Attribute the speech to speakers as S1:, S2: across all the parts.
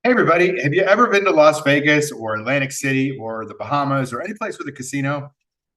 S1: Hey everybody, have you ever been to Las Vegas or Atlantic City or the Bahamas or any place with a casino?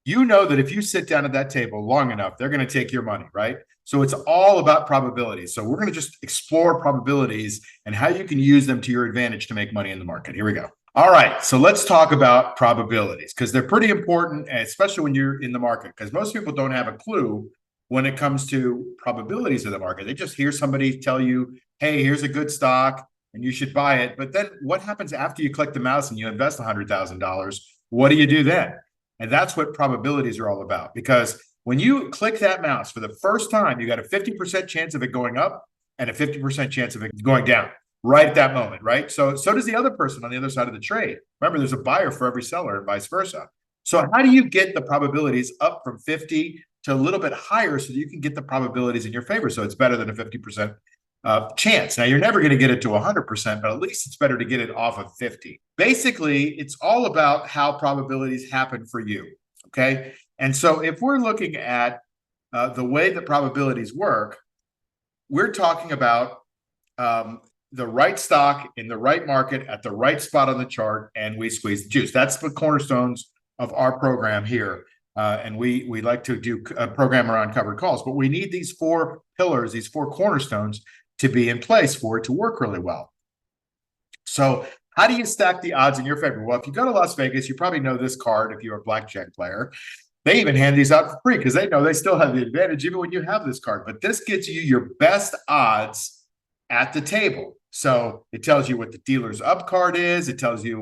S1: You know that if you sit down at that table long enough, they're going to take your money, right? So it's all about probabilities. So we're going to just explore probabilities and how you can use them to your advantage to make money in the market. Here we go. All right, so let's talk about probabilities because they're pretty important, especially when you're in the market, because most people don't have a clue when it comes to probabilities of the market. They just hear somebody tell you, hey, here's a good stock and you should buy it. But then what happens after you click the mouse and you invest $100,000? What do you do then? And that's what probabilities are all about. Because when you click that mouse for the first time, you got a 50% chance of it going up and a 50% chance of it going down right at that moment, right? So does the other person on the other side of the trade. Remember, there's a buyer for every seller and vice versa. So how do you get the probabilities up from 50 to a little bit higher so that you can get the probabilities in your favor? So it's better than a 50% chance. Now, you're never going to get it to 100%, but at least it's better to get it off of 50. Basically, it's all about how probabilities happen for you, okay? And so if we're looking at the way that probabilities work, we're talking about the right stock in the right market at the right spot on the chart, and we squeeze the juice. That's the cornerstones of our program here. And we like to do a program around covered calls, but we need these four pillars, these four cornerstones to be in place for it to work really well. So how do you stack the odds in your favor? Well, if you go to Las Vegas, you probably know this card if you're a blackjack player. They even hand these out for free because they know they still have the advantage even when you have this card. But this gets you your best odds at the table. So it tells you what the dealer's up card is. It tells you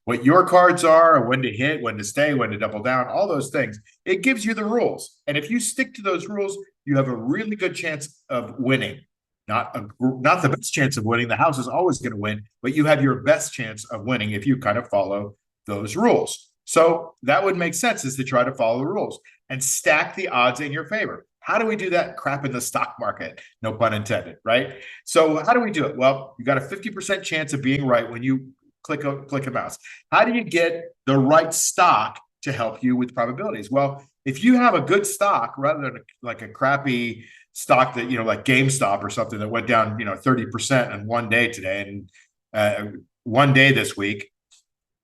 S1: what your cards are, when to hit, when to stay, when to double down, all those things. It gives you the rules. And if you stick to those rules, you have a really good chance of winning. Not the best chance of winning. The house is always going to win, but you have your best chance of winning if you kind of follow those rules. So that would make sense, is to try to follow the rules and stack the odds in your favor. How do we do that? Crap in the stock market, no pun intended, right? So how do we do it? Well, you got a 50% chance of being right when you click a mouse. How do you get the right stock to help you with probabilities? Well, if you have a good stock rather than like a crappy stock that, like GameStop or something that went down, 30% in one day today and one day this week,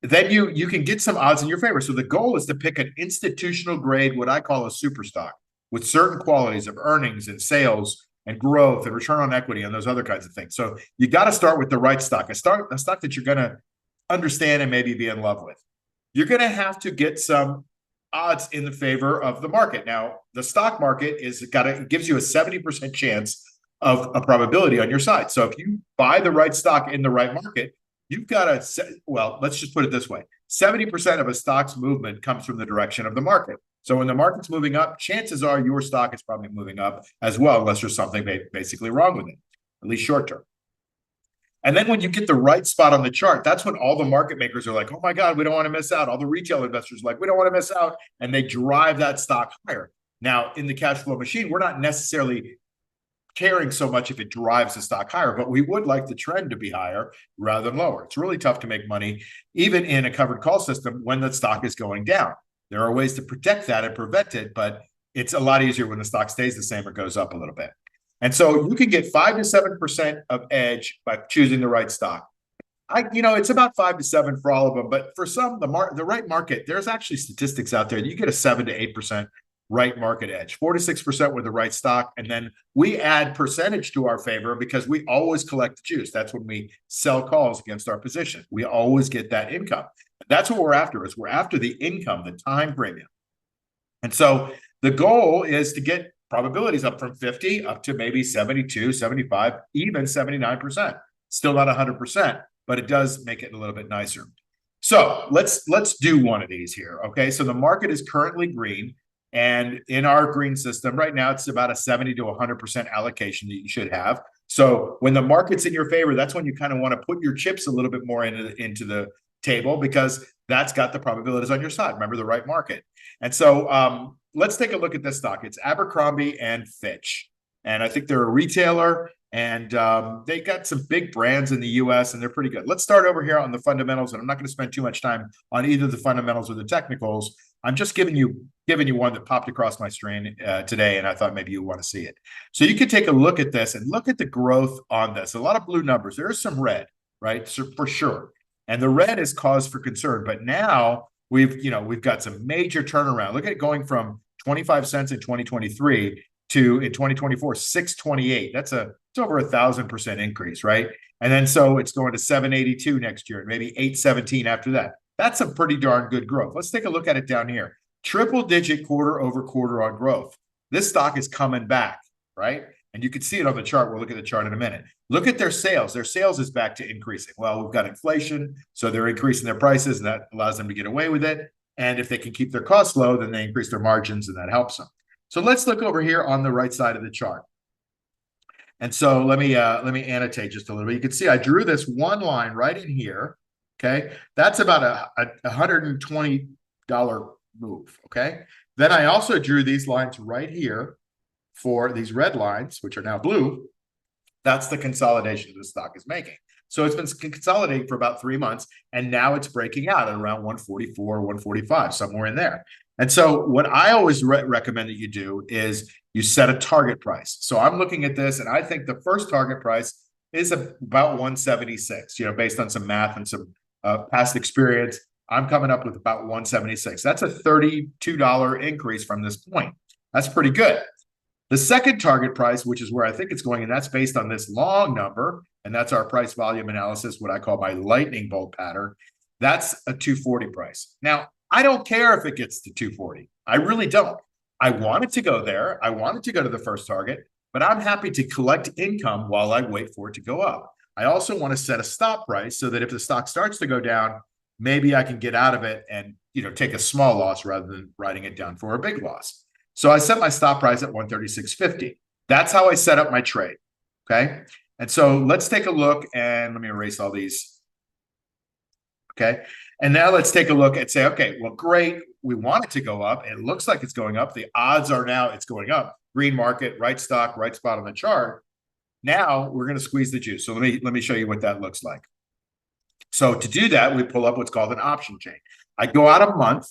S1: then you can get some odds in your favor. So the goal is to pick an institutional grade, what I call a super stock, with certain qualities of earnings and sales and growth and return on equity and those other kinds of things. So you got to start with the right stock, a stock that you're going to understand and maybe be in love with. You're going to have to get some odds in the favor of the market. Now, the stock market gives you a 70% chance of a probability on your side. So if you buy the right stock in the right market, you've got let's just put it this way. 70% of a stock's movement comes from the direction of the market. So when the market's moving up, chances are your stock is probably moving up as well, unless there's something basically wrong with it, at least short term. And then when you get the right spot on the chart, that's when all the market makers are like, oh my God, we don't want to miss out. All the retail investors are like, we don't want to miss out. And they drive that stock higher. Now, in the cash flow machine, we're not necessarily caring so much if it drives the stock higher, but we would like the trend to be higher rather than lower. It's really tough to make money, even in a covered call system, when the stock is going down. There are ways to protect that and prevent it, but it's a lot easier when the stock stays the same or goes up a little bit. And so you can get 5 to 7% of edge by choosing the right stock. It's about 5 to 7 for all of them, but for some, the right market, there's actually statistics out there that you get a 7 to 8% right market edge, 4 to 6% with the right stock. And then we add percentage to our favor because we always collect the juice. That's when we sell calls against our position. We always get that income. That's what we're after, is we're after the income, the time premium. And so the goal is to get probabilities up from 50 up to maybe 72, 75, even 79%. Still not 100%, but it does make it a little bit nicer. So let's do one of these here. Okay, so the market is currently green. And in our green system right now, it's about a 70 to 100% allocation that you should have. So when the market's in your favor, that's when you kind of want to put your chips a little bit more into the table, because that's got the probabilities on your side. Remember, the right market. And so let's take a look at this stock. It's Abercrombie and Fitch. And I think they're a retailer, and they got some big brands in the US, and they're pretty good. Let's start over here on the fundamentals. And I'm not going to spend too much time on either the fundamentals or the technicals. I'm just giving you one that popped across my screen today, and I thought maybe you want to see it. So you can take a look at this and look at the growth on this. A lot of blue numbers. There's some red. right? So for sure. And the red is cause for concern. But now we've got some major turnaround. Look at it going from 25 cents in 2023 to in 2024, 628. It's over 1,000% increase, right? And then so it's going to 782 next year and maybe 817 after that. That's a pretty darn good growth. Let's take a look at it down here. Triple digit quarter over quarter on growth. This stock is coming back, right? And you can see it on the chart. We'll look at the chart in a minute. Look at their sales. Their sales is back to increasing. Well, we've got inflation, so they're increasing their prices, and that allows them to get away with it. And if they can keep their costs low, then they increase their margins, and that helps them. So let's look over here on the right side of the chart. And so let me annotate just a little bit. You can see I drew this one line right in here. Okay, that's about a $120 move. Okay, then I also drew these lines right here for these red lines, which are now blue. That's the consolidation the stock is making. So it's been consolidating for about 3 months, and now it's breaking out at around 144, 145, somewhere in there. And so what I always recommend that you do is you set a target price. So I'm looking at this, and I think the first target price is about 176, based on some math and some past experience. I'm coming up with about 176. That's a $32 increase from this point. That's pretty good. The second target price, which is where I think it's going, and that's based on this long number, and that's our price volume analysis, what I call my lightning bolt pattern. That's a 240 price. Now, I don't care if it gets to 240. I really don't. I want it to go there. I want it to go to the first target, but I'm happy to collect income while I wait for it to go up. I also want to set a stop price so that if the stock starts to go down, maybe I can get out of it and take a small loss rather than writing it down for a big loss. So I set my stop price at 136.50. That's how I set up my trade. Okay. And so let's take a look, and let me erase all these. Okay. And now let's take a look and say, okay, well, great. We want it to go up. It looks like it's going up. The odds are now it's going up. Green market, right stock, right spot on the chart. Now we're going to squeeze the juice. So let me show you what that looks like. So to do that, we pull up what's called an option chain. I go out a month,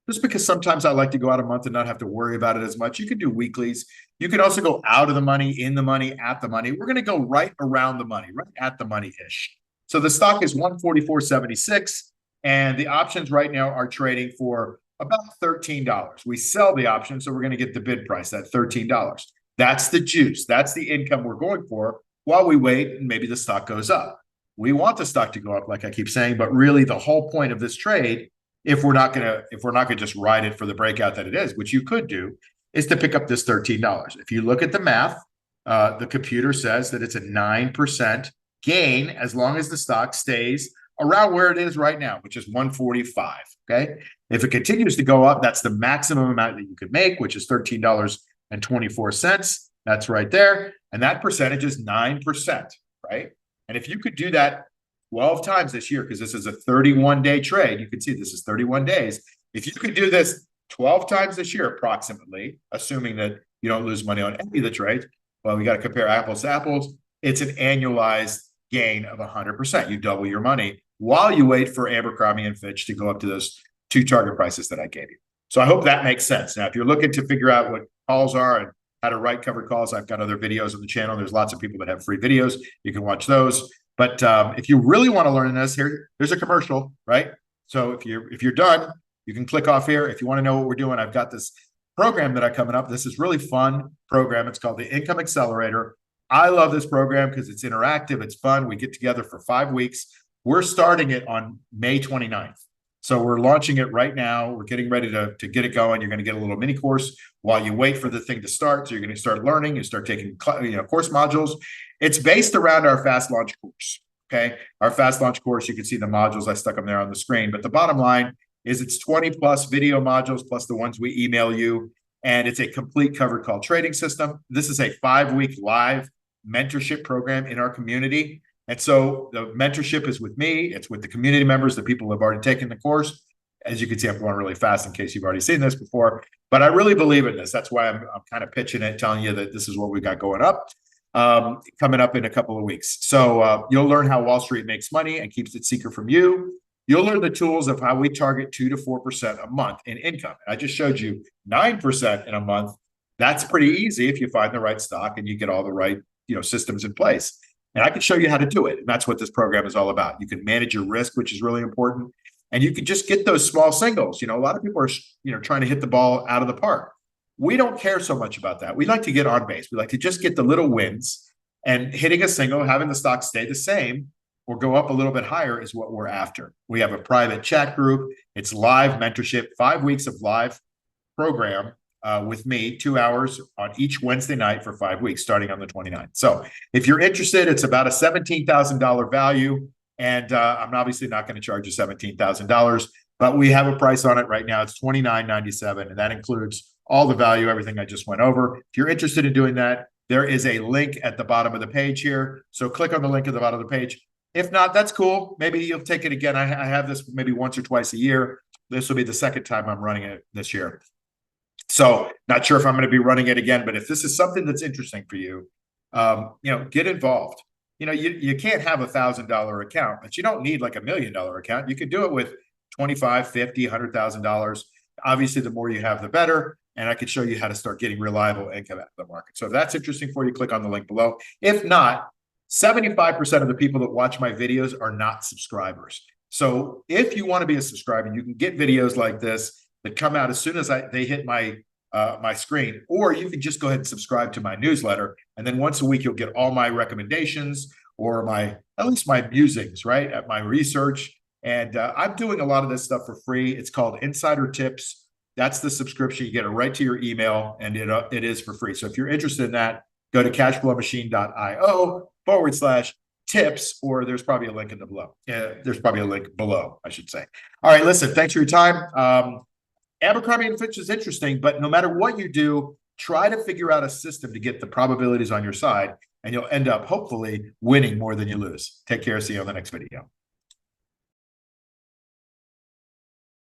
S1: just because sometimes I like to go out a month and not have to worry about it as much. You can do weeklies. You can also go out of the money, in the money, at the money. We're going to go right around the money, right at the money-ish. So the stock is 144.76, and the options right now are trading for about $13. We sell the option, so we're going to get the bid price, that $13. That's the juice. That's the income we're going for while we wait, and maybe the stock goes up. We want the stock to go up, like I keep saying, but really the whole point of this trade, if we're not gonna just ride it for the breakout that it is, which you could do, is to pick up this $13. If you look at the math, the computer says that it's a 9% gain as long as the stock stays around where it is right now, which is 145. Okay. If it continues to go up, that's the maximum amount that you could make, which is $13.24. That's right there. And that percentage is 9%, right? And if you could do that 12 times this year, because this is a 31-day trade, you can see this is 31 days. If you could do this 12 times this year, approximately, assuming that you don't lose money on any of the trades, well, we got to compare apples to apples. It's an annualized gain of 100%. You double your money while you wait for Abercrombie and Fitch to go up to those two target prices that I gave you. So I hope that makes sense. Now, if you're looking to figure out what calls are and how to write covered calls, I've got other videos on the channel. There's lots of people that have free videos. You can watch those. But if you really want to learn this, here's a commercial, right? So if you're done, you can click off here. If you want to know what we're doing, I've got this program that I'm coming up. This is really fun program. It's called the Income Accelerator. I love this program because it's interactive. It's fun. We get together for 5 weeks. We're starting it on May 29th. So we're launching it right now. We're getting ready to get it going. You're going to get a little mini course while you wait for the thing to start. So you're going to start learning. You start taking course modules. It's based around our fast launch course. Okay, our fast launch course. You can see the modules. I stuck them there on the screen. But the bottom line is it's 20 plus video modules plus the ones we email you, and it's a complete covered call trading system. This is a 5-week live mentorship program in our community. And so the mentorship is with me. It's with the community members, the people who have already taken the course. As you can see, I'm going really fast in case you've already seen this before. But I really believe in this. That's why I'm kind of pitching it, telling you that this is what we got going up, coming up in a couple of weeks. So you'll learn how Wall Street makes money and keeps it secret from you. You'll learn the tools of how we target 2 to 4% a month in income. I just showed you 9% in a month. That's pretty easy if you find the right stock and you get all the right systems in place. And I can show you how to do it. And that's what this program is all about. You can manage your risk, which is really important. And you can just get those small singles. A lot of people are, trying to hit the ball out of the park. We don't care so much about that. We like to get on base. We like to just get the little wins, and hitting a single, having the stock stay the same or go up a little bit higher is what we're after. We have a private chat group. It's live mentorship, 5 weeks of live program with me, 2 hours on each Wednesday night for 5 weeks, starting on the 29th. So if you're interested, it's about a $17,000 value. And I'm obviously not going to charge you $17,000, but we have a price on it right now. It's $29.97, and that includes all the value, everything I just went over. If you're interested in doing that, there is a link at the bottom of the page here. So click on the link at the bottom of the page. If not, that's cool. Maybe you'll take it again. I have this maybe once or twice a year. This will be the second time I'm running it this year. So not sure if I'm going to be running it again, but if this is something that's interesting for you, get involved. You can't have $1,000 account, but you don't need like $1 million account. You could do it with $25, $50, $100,000. Obviously, the more you have, the better. And I could show you how to start getting reliable income out of the market. So if that's interesting for you, click on the link below. If not, 75% of the people that watch my videos are not subscribers. So if you want to be a subscriber, you can get videos like this that come out as soon as they hit my my screen, or you can just go ahead and subscribe to my newsletter. And then once a week, you'll get all my recommendations or at least my musings, right? At my research. And I'm doing a lot of this stuff for free. It's called Insider Tips. That's the subscription. You get it right to your email, and it is for free. So if you're interested in that, go to cashflowmachine.io/tips, or there's probably a link in the below. There's probably a link below, I should say. All right, listen, thanks for your time. Abercrombie and Fitch is interesting, but no matter what you do, try to figure out a system to get the probabilities on your side, and you'll end up hopefully winning more than you lose. Take care. See you on the next video.